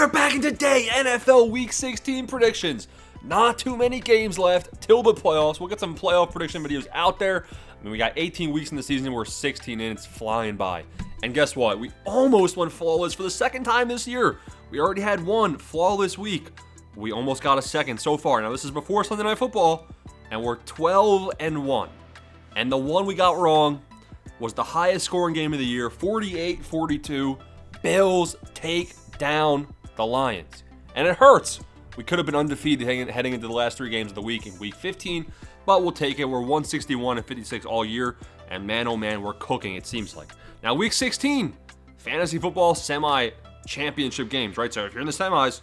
are back in today, NFL Week 16 predictions. Not too many games left till the playoffs. We'll get some playoff prediction videos out there. I mean, we got 18 weeks in the season. We're 16 in. It's flying by. And guess what? We almost went flawless for the second time this year. We already had one flawless week. We almost got a second so far. Now, this is before Sunday Night Football, and we're 12-1. And the one we got wrong was the highest scoring game of the year, 48-42. Bills take down the Lions. And it hurts. We could have been undefeated heading into the last three games of the week in Week 15, but we'll take it. We're 161-56 all year, and man, oh man, we're cooking, it seems like. Now, Week 16, fantasy football semi-championship games, right? So if you're in the semis,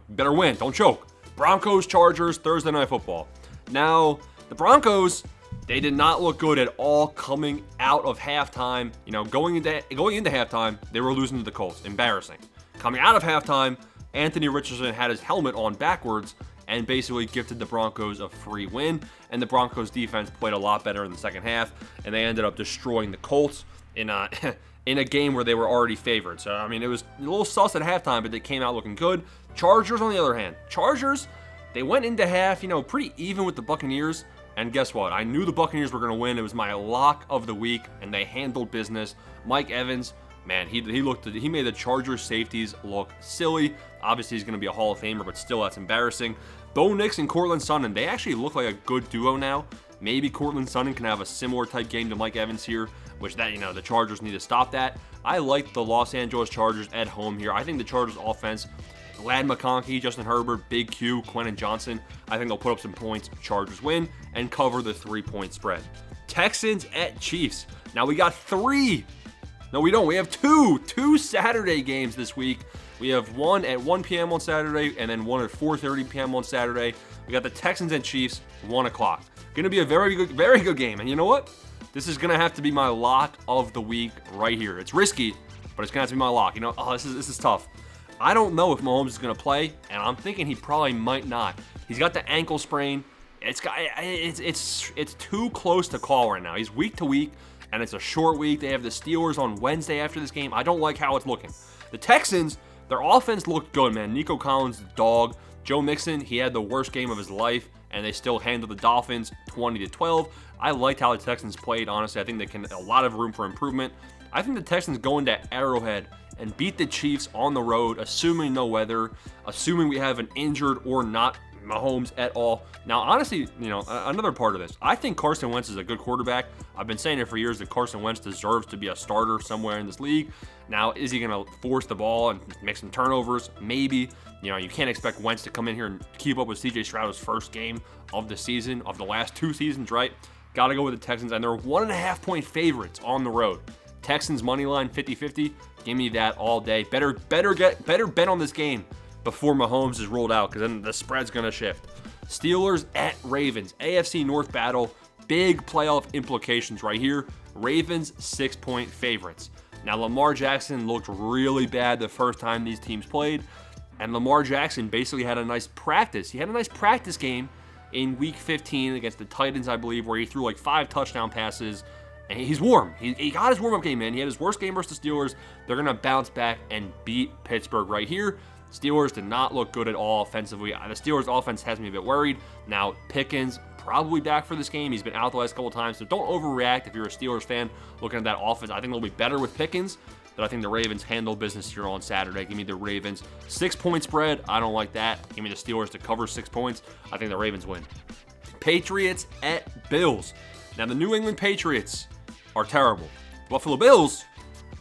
better win. Don't choke. Broncos, Chargers, Thursday Night Football. Now, the Broncos, they did not look good at all coming out of halftime. Going into halftime, they were losing to the Colts. Embarrassing. Coming out of halftime, Anthony Richardson had his helmet on backwards and basically gifted the Broncos a free win. And the Broncos defense played a lot better in the second half, and they ended up destroying the Colts in a game where they were already favored. So, it was a little sus at halftime, but they came out looking good. Chargers, on the other hand. Chargers, they went into half, pretty even with the Buccaneers. And guess what? I knew the Buccaneers were going to win. It was my lock of the week, and they handled business. Mike Evans, man, he made the Chargers safeties look silly. Obviously, he's going to be a Hall of Famer, but still, that's embarrassing. Bo Nix and Courtland Sutton, they actually look like a good duo now. Maybe Courtland Sutton can have a similar type game to Mike Evans here, which the Chargers need to stop that. I like the Los Angeles Chargers at home here. I think the Chargers offense, Ladd McConkey, Justin Herbert, Big Q, Quentin Johnson, I think they'll put up some points. Chargers win and cover the 3-point spread. Texans at Chiefs. Now we got three. No, we don't. We have two Saturday games this week. We have one at 1 p.m. on Saturday and then one at 4:30 p.m. on Saturday. We got the Texans and Chiefs, 1 o'clock. Going to be a very good game. And you know what? This is going to have to be my lock of the week right here. It's risky, but it's going to have to be my lock. This is tough. I don't know if Mahomes is going to play, and I'm thinking he probably might not. He's got the ankle sprain. It's too close to call right now. He's week to week, and it's a short week. They have the Steelers on Wednesday after this game. I don't like how it's looking. The Texans, their offense looked good, man. Nico Collins, the dog. Joe Mixon, he had the worst game of his life, and they still handled the Dolphins 20-12. I liked how the Texans played, honestly. I think they can a lot of room for improvement. I think the Texans go into Arrowhead and beat the Chiefs on the road, assuming no weather, assuming we have an injured or not Mahomes at all. Now, honestly, another part of this, I think Carson Wentz is a good quarterback. I've been saying it for years that Carson Wentz deserves to be a starter somewhere in this league. Now, is he going to force the ball and make some turnovers? Maybe. You can't expect Wentz to come in here and keep up with C.J. Stroud's first game of the season, of the last two seasons, right? Got to go with the Texans, and they're 1.5-point favorites on the road. Texans money line 50-50. Give me that all day. Better bet on this game before Mahomes is rolled out, because then the spread's going to shift. Steelers at Ravens. AFC North battle. Big playoff implications right here. Ravens 6-point favorites. Now, Lamar Jackson looked really bad the first time these teams played, and Lamar Jackson basically had a nice practice. He had a nice practice game in Week 15 against the Titans, I believe, where he threw like 5 touchdown passes. And he's warm. He got his warm-up game, man. He had his worst game versus the Steelers. They're going to bounce back and beat Pittsburgh right here. Steelers did not look good at all offensively. The Steelers' offense has me a bit worried. Now, Pickens probably back for this game. He's been out the last couple of times, so don't overreact if you're a Steelers fan looking at that offense. I think they'll be better with Pickens, but I think the Ravens handle business here on Saturday. Give me the Ravens. 6-point spread. I don't like that. Give me the Steelers to cover 6 points. I think the Ravens win. Patriots at Bills. Now, the New England Patriots are terrible. Buffalo Bills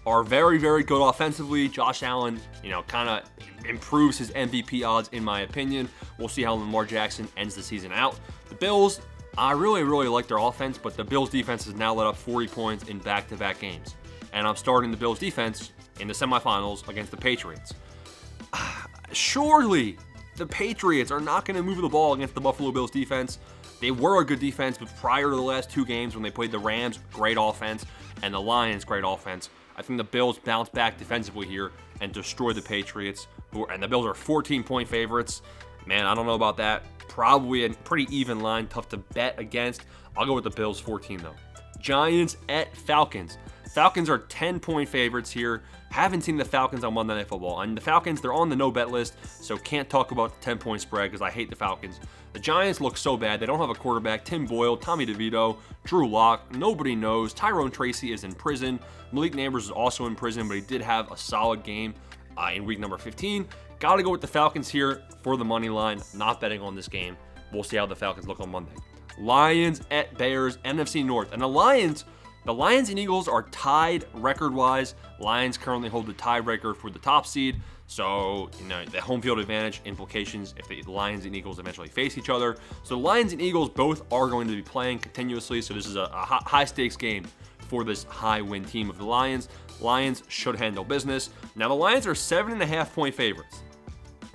are very, very good offensively. Josh Allen, kind of improves his MVP odds in my opinion. We'll see how Lamar Jackson ends the season out. The Bills, I really, really like their offense, but the Bills defense has now let up 40 points in back-to-back games. And I'm starting the Bills defense in the semifinals against the Patriots. Surely the Patriots are not going to move the ball against the Buffalo Bills defense. They were a good defense, but prior to the last two games when they played the Rams, great offense, and the Lions, great offense. I think the Bills bounce back defensively here and destroy the Patriots, and the Bills are 14-point favorites. Man, I don't know about that. Probably a pretty even line, tough to bet against. I'll go with the Bills 14, though. Giants at Falcons. Falcons are 10-point favorites here. Haven't seen the Falcons on Monday Night Football. And the Falcons, they're on the no-bet list, so can't talk about the 10-point spread because I hate the Falcons. The Giants look so bad. They don't have a quarterback. Tim Boyle, Tommy DeVito, Drew Lock. Nobody knows. Tyrone Tracy is in prison. Malik Nabers is also in prison, but he did have a solid game in week number 15. Got to go with the Falcons here for the money line. Not betting on this game. We'll see how the Falcons look on Monday. Lions at Bears, NFC North. And the Lions and Eagles are tied record-wise. Lions currently hold the tiebreaker for the top seed. So, the home field advantage implications if the Lions and Eagles eventually face each other. So, the Lions and Eagles both are going to be playing continuously. So, this is a high-stakes game for this high-win team of the Lions. Lions should handle business. Now, the Lions are 7.5-point favorites.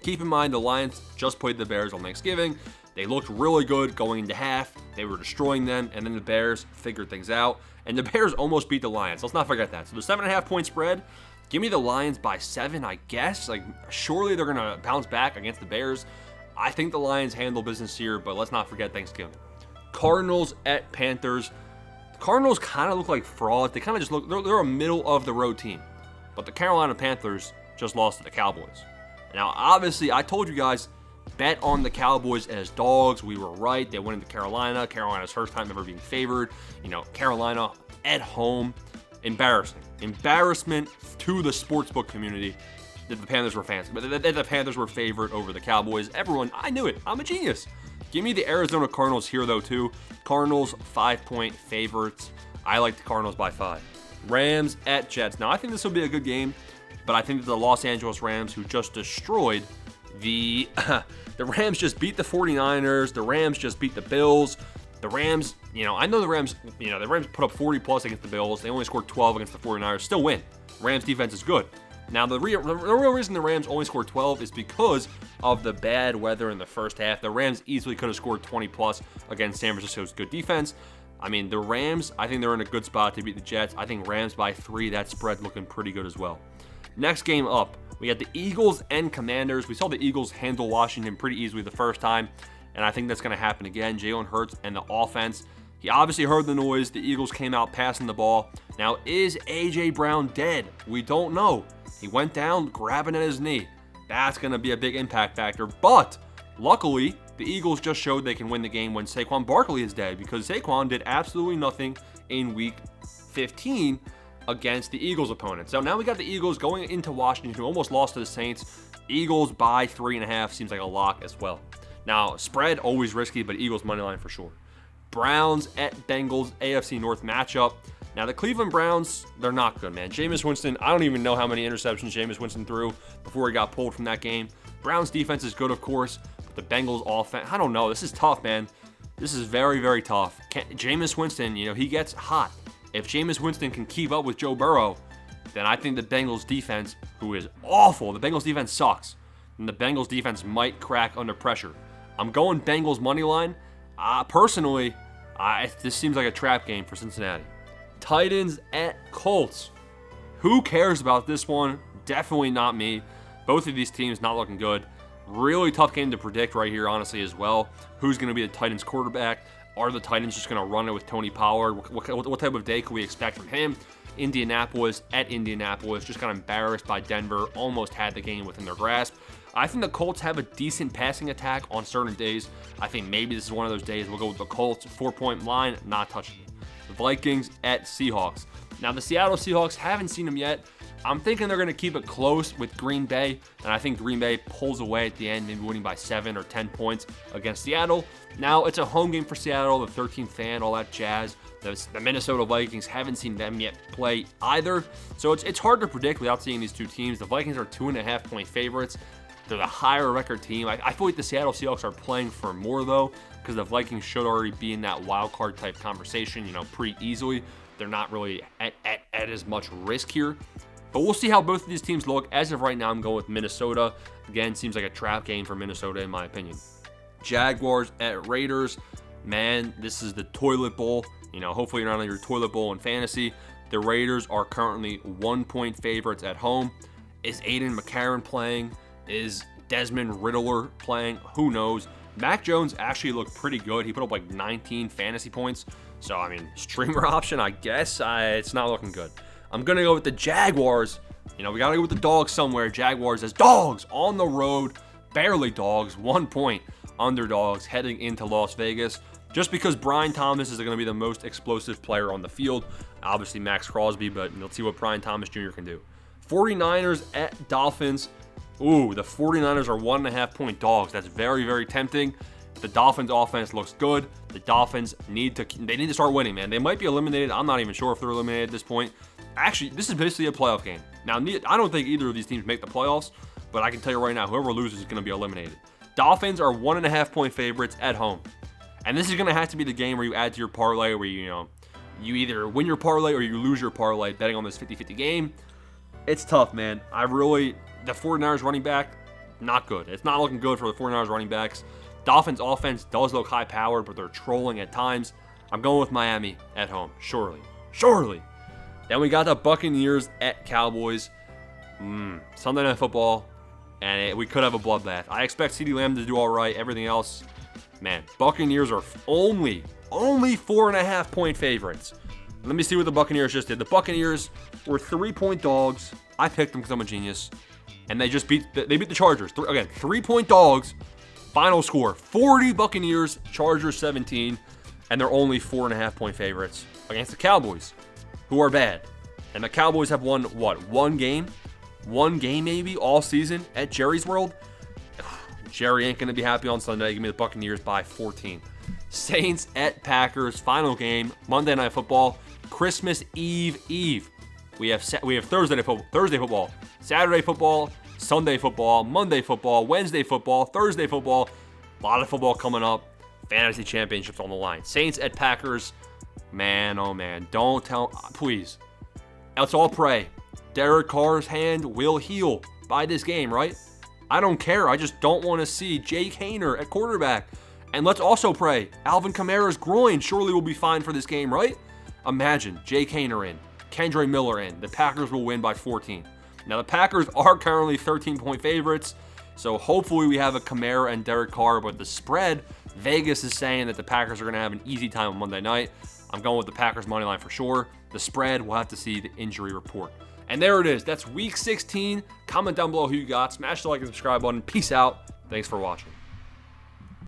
Keep in mind, the Lions just played the Bears on Thanksgiving. They looked really good going into half. They were destroying them, and then the Bears figured things out. And the Bears almost beat the Lions. Let's not forget that. So the 7.5-point spread, give me the Lions by 7, I guess. Surely they're going to bounce back against the Bears. I think the Lions handle business here, but let's not forget Thanksgiving. Cardinals at Panthers. The Cardinals kind of look like frauds. They kind of just look, they're a middle-of-the-road team. But the Carolina Panthers just lost to the Cowboys. Now, obviously, I told you guys, bet on the Cowboys as dogs. We were right. They went into Carolina. Carolina's first time ever being favored. Carolina at home. Embarrassing. Embarrassment to the sportsbook community that the Panthers were fans. But that the Panthers were favored over the Cowboys. Everyone, I knew it. I'm a genius. Give me the Arizona Cardinals here, though, too. Cardinals, 5-point favorites. I like the Cardinals by 5. Rams at Jets. Now, I think this will be a good game, but I think that the Los Angeles Rams, who just destroyed the Rams, just beat the 49ers. The Rams just beat the Bills. The Rams, I know the Rams put up 40+ against the Bills. They only scored 12 against the 49ers. Still win. Rams defense is good. Now, the real reason the Rams only scored 12 is because of the bad weather in the first half. The Rams easily could have scored 20+ against San Francisco's good defense. I mean, the Rams, I think they're in a good spot to beat the Jets. I think Rams by 3, that spread looking pretty good as well. Next game up, we got the Eagles and Commanders. We saw the Eagles handle Washington pretty easily the first time, and I think that's going to happen again. Jalen Hurts and the offense. He obviously heard the noise. The Eagles came out passing the ball. Now, is A.J. Brown dead? We don't know. He went down grabbing at his knee. That's going to be a big impact factor. But luckily, the Eagles just showed they can win the game when Saquon Barkley is dead, because Saquon did absolutely nothing in Week 15 against the Eagles opponent. So now we got the Eagles going into Washington, who almost lost to the Saints. Eagles by 3.5 seems like a lock as well. Now, spread, always risky, but Eagles money line for sure. Browns at Bengals, AFC North matchup. Now, the Cleveland Browns, they're not good, man. Jameis Winston, I don't even know how many interceptions Jameis Winston threw before he got pulled from that game. Browns defense is good, of course, but the Bengals offense, I don't know. This is tough, man. This is very, very tough. Jameis Winston, he gets hot. If Jameis Winston can keep up with Joe Burrow, then I think the Bengals defense, who is awful, the Bengals defense sucks, and the Bengals defense might crack under pressure. I'm going Bengals money line. Personally, this seems like a trap game for Cincinnati. Titans at Colts. Who cares about this one? Definitely not me. Both of these teams not looking good. Really tough game to predict right here, honestly, as well. Who's going to be the Titans quarterback? Are the Titans just going to run it with Tony Pollard? What type of day can we expect from him? Indianapolis at Indianapolis. Just got embarrassed by Denver. Almost had the game within their grasp. I think the Colts have a decent passing attack on certain days. I think maybe this is one of those days. We'll go with the Colts. 4-point line, not touching it. The Vikings at Seahawks. Now, the Seattle Seahawks, haven't seen them yet. I'm thinking they're going to keep it close with Green Bay, and I think Green Bay pulls away at the end, maybe winning by 7 or 10 points against Seattle. Now, it's a home game for Seattle, the 13th fan, all that jazz. The Minnesota Vikings, haven't seen them yet play either. So it's hard to predict without seeing these two teams. The Vikings are 2.5-point favorites. They're the higher record team. I feel like the Seattle Seahawks are playing for more, though, because the Vikings should already be in that wild card type conversation, pretty easily. They're not really at as much risk here. But we'll see how both of these teams look. As of right now, I'm going with Minnesota. Again, seems like a trap game for Minnesota, in my opinion. Jaguars at Raiders. Man, this is the toilet bowl. Hopefully you're not on your toilet bowl in fantasy. The Raiders are currently 1-point favorites at home. Is Aiden McCarron playing? Is Desmond Riddler playing? Who knows? Mac Jones actually looked pretty good. He put up like 19 fantasy points. So, streamer option, I guess. It's not looking good. I'm going to go with the Jaguars. We got to go with the dogs somewhere. Jaguars as dogs on the road. Barely dogs. 1 point underdogs heading into Las Vegas. Just because Brian Thomas is going to be the most explosive player on the field. Obviously, Max Crosby, but let's see what Brian Thomas Jr. can do. 49ers at Dolphins. Ooh, the 49ers are 1.5 point dogs. That's very, very tempting. The Dolphins offense looks good. The Dolphins need to start winning, man. They might be eliminated. I'm not even sure if they're eliminated at this point. Actually, this is basically a playoff game. Now, I don't think either of these teams make the playoffs, but I can tell you right now, whoever loses is going to be eliminated. Dolphins are 1.5 point favorites at home. And this is going to have to be the game where you add to your parlay where you either win your parlay or you lose your parlay betting on this 50-50 game. It's tough, man. The 49ers running back, not good. It's not looking good for the 49ers running backs. Dolphins offense does look high-powered, but they're trolling at times. I'm going with Miami at home, surely. Then we got the Buccaneers at Cowboys. Sunday Night Football, and we could have a bloodbath. I expect CeeDee Lamb to do all right. Everything else, man, Buccaneers are only 4.5 point favorites. Let me see what the Buccaneers just did. The Buccaneers were 3 point dogs. I picked them because I'm a genius. And they just beat the Chargers. 3 point dogs. Final score, 40 Buccaneers, Chargers 17. And they're only 4.5 point favorites against the Cowboys, who are bad. And the Cowboys have won, one game? One game maybe all season at Jerry's World? Jerry ain't going to be happy on Sunday. Give me the Buccaneers by 14. Saints at Packers, final game, Monday Night Football, Christmas Eve. We have Thursday football, Saturday football, Sunday football, Monday football, Wednesday football, Thursday football. A lot of football coming up. Fantasy championships on the line. Saints at Packers. Man, oh man. Please. Let's all pray. Derek Carr's hand will heal by this game, right? I don't care. I just don't want to see Jake Haener at quarterback. And let's also pray. Alvin Kamara's groin surely will be fine for this game, right? Imagine Jake Haener in. Kendre Miller in. The Packers will win by 14. Now, the Packers are currently 13 point favorites. So hopefully we have a Kamara and Derek Carr. But the spread, Vegas is saying that the Packers are going to have an easy time on Monday night. I'm going with the Packers money line for sure. The spread, we'll have to see the injury report. And there it is. That's week 16. Comment down below who you got. Smash the like and subscribe button. Peace out. Thanks for watching.